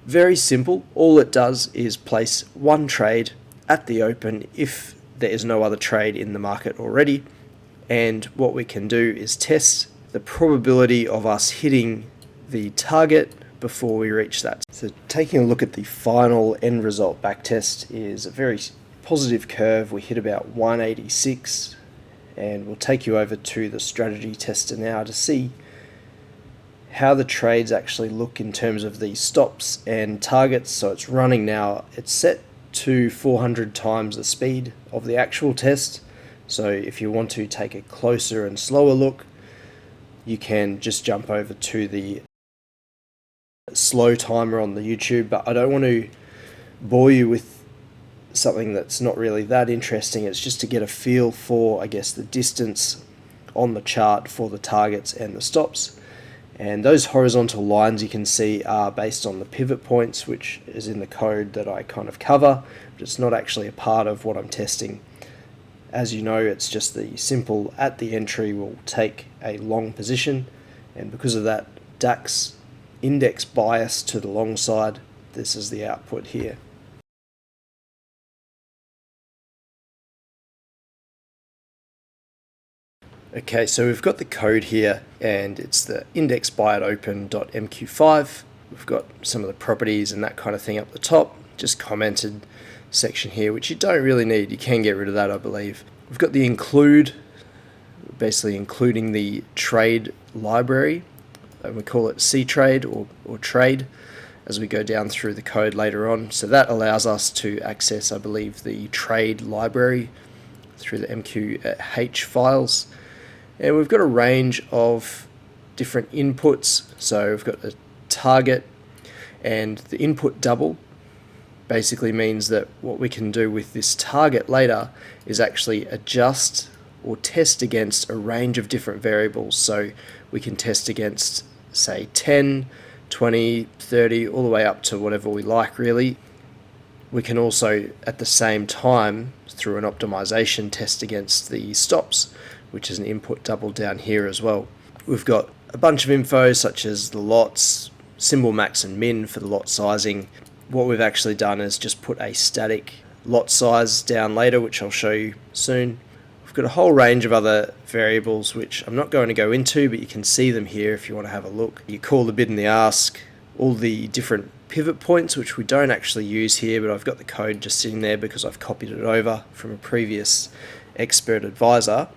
Very simple. All it does is place one trade at the open if there is no other trade in the market already, and what we can do is test the probability of us hitting the target before we reach that. So taking a look at the final end result backtest is a very positive curve. We hit about 186, and we'll take you over to the strategy tester now to see how the trades actually look in terms of the stops and targets. So it's running now, it's set to 400 times the speed of the actual test. So if you want to take a closer and slower look, you can just jump over to the slow timer on the YouTube, but I don't want to bore you with something that's not really that interesting. It's just to get a feel for, I guess, the distance on the chart for the targets and the stops. And those horizontal lines you can see are based on the pivot points, which is in the code that I kind of cover, but it's not actually a part of what I'm testing. As you know, it's just the simple at the entry will take a long position, and because of that DAX index bias to the long side, this is the output here. Okay, so we've got the code here, and it's the index buy at open.mq5. We've got some of the properties and that kind of thing up the top, just commented section here, which you don't really need. You can get rid of that, I believe. We've got the include, basically including the trade library, and we call it C-trade or trade as we go down through the code later on. So that allows us to access, I believe, the trade library through the MQH files. And we've got a range of different inputs. So we've got a target, and the input double basically means that what we can do with this target later is actually adjust or test against a range of different variables. So we can test against, say, 10, 20, 30, all the way up to whatever we like, really. We can also, at the same time, through an optimization, test against the stops, which is an input double down here as well. We've got a bunch of info such as the lots, symbol max and min for the lot sizing. What we've actually done is just put a static lot size down later, which I'll show you soon. We've got a whole range of other variables which I'm not going to go into, but you can see them here if you want to have a look. You call the bid and the ask, all the different pivot points, which we don't actually use here, but I've got the code just sitting there because I've copied it over from a previous expert advisor.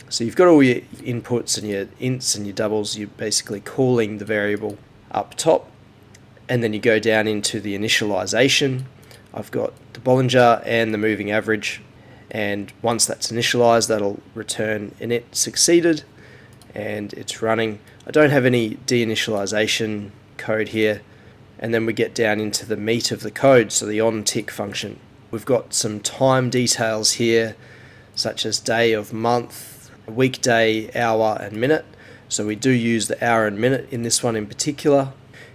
So you've got all your inputs and your ints and your doubles. You're basically calling the variable up top, and then you go down into the initialization. I've got the Bollinger and the moving average, and once that's initialized, that'll return init succeeded, and it's running. I don't have any deinitialization code here, and then we get down into the meat of the code, so the on-tick function. We've got some time details here, such as day of month, weekday, hour and minute. So we do use the hour and minute in this one in particular,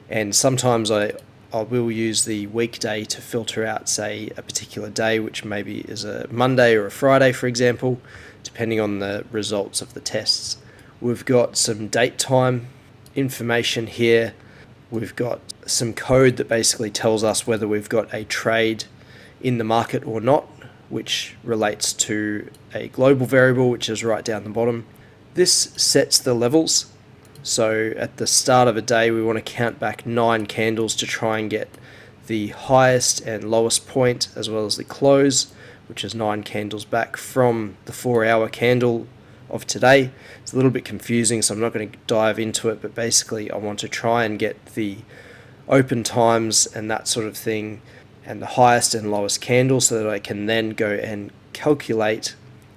and sometimes I will use the weekday to filter out, say, a particular day, which maybe is a Monday or a Friday, for example, depending on the results of the tests. We've got some date time information here. We've got some code that basically tells us whether we've got a trade in the market or not, which relates to a global variable, which is right down the bottom. This sets the levels. So at the start of a day, we want to count back 9 candles to try and get the highest and lowest point, as well as the close, which is 9 candles back from the 4-hour candle of today. It's a little bit confusing, so I'm not going to dive into it, but basically I want to try and get the open times and that sort of thing, and the highest and lowest candle, so that I can then go and calculate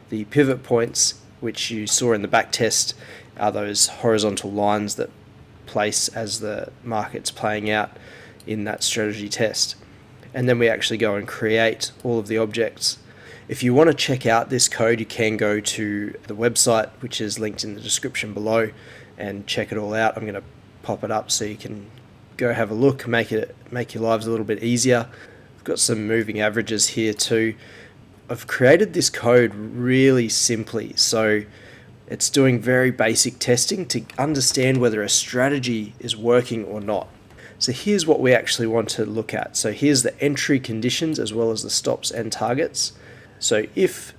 the pivot points, which you saw in the back test are those horizontal lines that place as the market's playing out in that strategy test. And then we actually go and create all of the objects. If you want to check out this code, you can go to the website, which is linked in the description below, and check it all out. I'm going to pop it up so you can go have a look, make your lives a little bit easier. I've got some moving averages here too. I've created this code really simply, so it's doing very basic testing to understand whether a strategy is working or not. So here's what we actually want to look at. So here's the entry conditions as well as the stops and targets. So if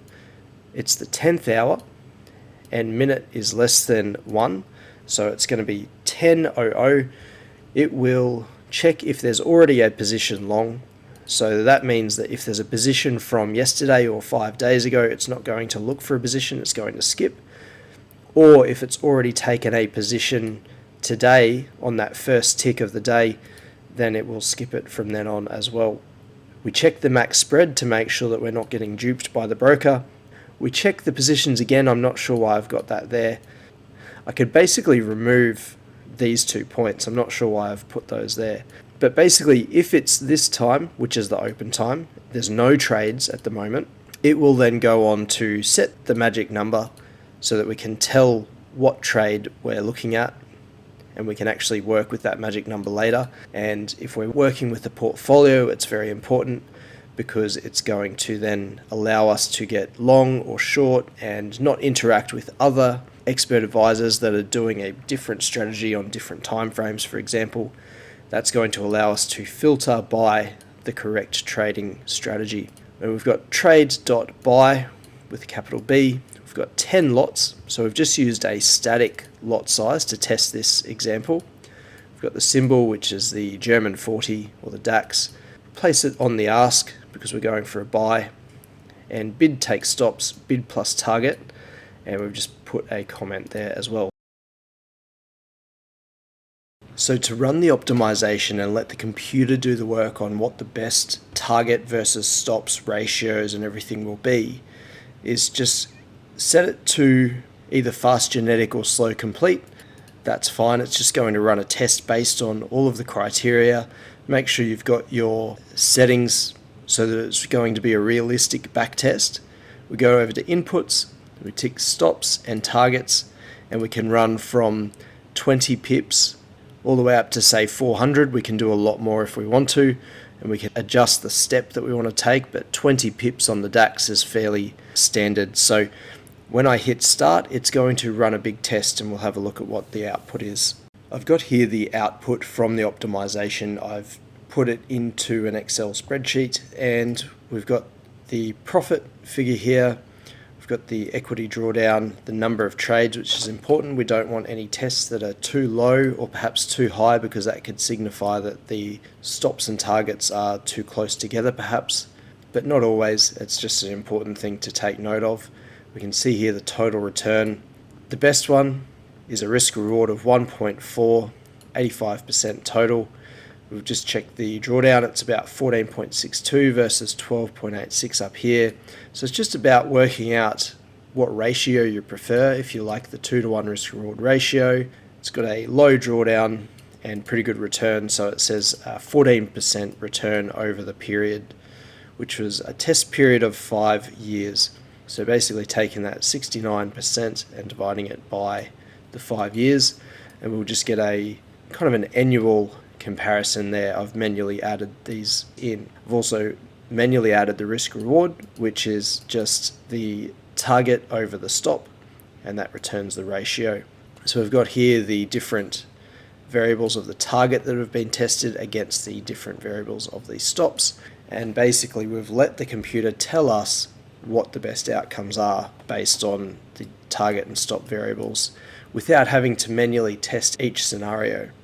it's the 10th hour and minute is less than 1, so it's going to be 10:00, it will check if there's already a position long. So that means that if there's a position from yesterday or 5 days ago, it's not going to look for a position, it's going to skip. Or if it's already taken a position today on that first tick of the day, then it will skip it from then on as well. We check the max spread to make sure that we're not getting duped by the broker. We check the positions again. I'm not sure why I've got that there. I could basically remove these 2 points. I'm not sure why I've put those there. But basically, if it's this time, which is the open time, there's no trades at the moment, it will then go on to set the magic number so that we can tell what trade we're looking at, and we can actually work with that magic number later. And if we're working with a portfolio, it's very important because it's going to then allow us to get long or short and not interact with other expert advisors that are doing a different strategy on different time frames, for example. That's going to allow us to filter by the correct trading strategy. And we've got trade.buy with a capital B. We've got 10 lots, so we've just used a static lot size to test this example. We've got the symbol, which is the Ger40 or the DAX. Place it on the ask because we're going for a buy, and bid takes stops, bid plus target, and we've just put a comment there as well. So to run the optimization and let the computer do the work on what the best target versus stops ratios and everything will be, is just set it to either fast genetic or slow complete. That's fine. It's just going to run a test based on all of the criteria. Make sure you've got your settings so that it's going to be a realistic back test. We go over to inputs, we tick stops and targets, and we can run from 20 pips all the way up to say 400. We can do a lot more if we want to, and we can adjust the step that we want to take, but 20 pips on the DAX is fairly standard. So when I hit start, it's going to run a big test, and we'll have a look at what the output is. I've got here the output from the optimization. I've put it into an Excel spreadsheet, and we've got the profit figure here. We've got the equity drawdown, the number of trades, which is important. We don't want any tests that are too low or perhaps too high, because that could signify that the stops and targets are too close together perhaps, but not always. It's just an important thing to take note of. We can see here the total return. The best one is a risk reward of 1.4, 85% total. We've just checked the drawdown. It's about 14.62 versus 12.86 up here. So it's just about working out what ratio you prefer. If you like the 2-to-1 risk reward ratio, it's got a low drawdown and pretty good return. So it says 14% return over the period, which was a test period of 5 years. So basically taking that 69% and dividing it by the 5 years, and we'll just get a kind of an annual comparison there. I've manually added these in. I've also manually added the risk reward, which is just the target over the stop, and that returns the ratio. So we've got here the different variables of the target that have been tested against the different variables of the stops, and basically we've let the computer tell us what the best outcomes are based on the target and stop variables without having to manually test each scenario.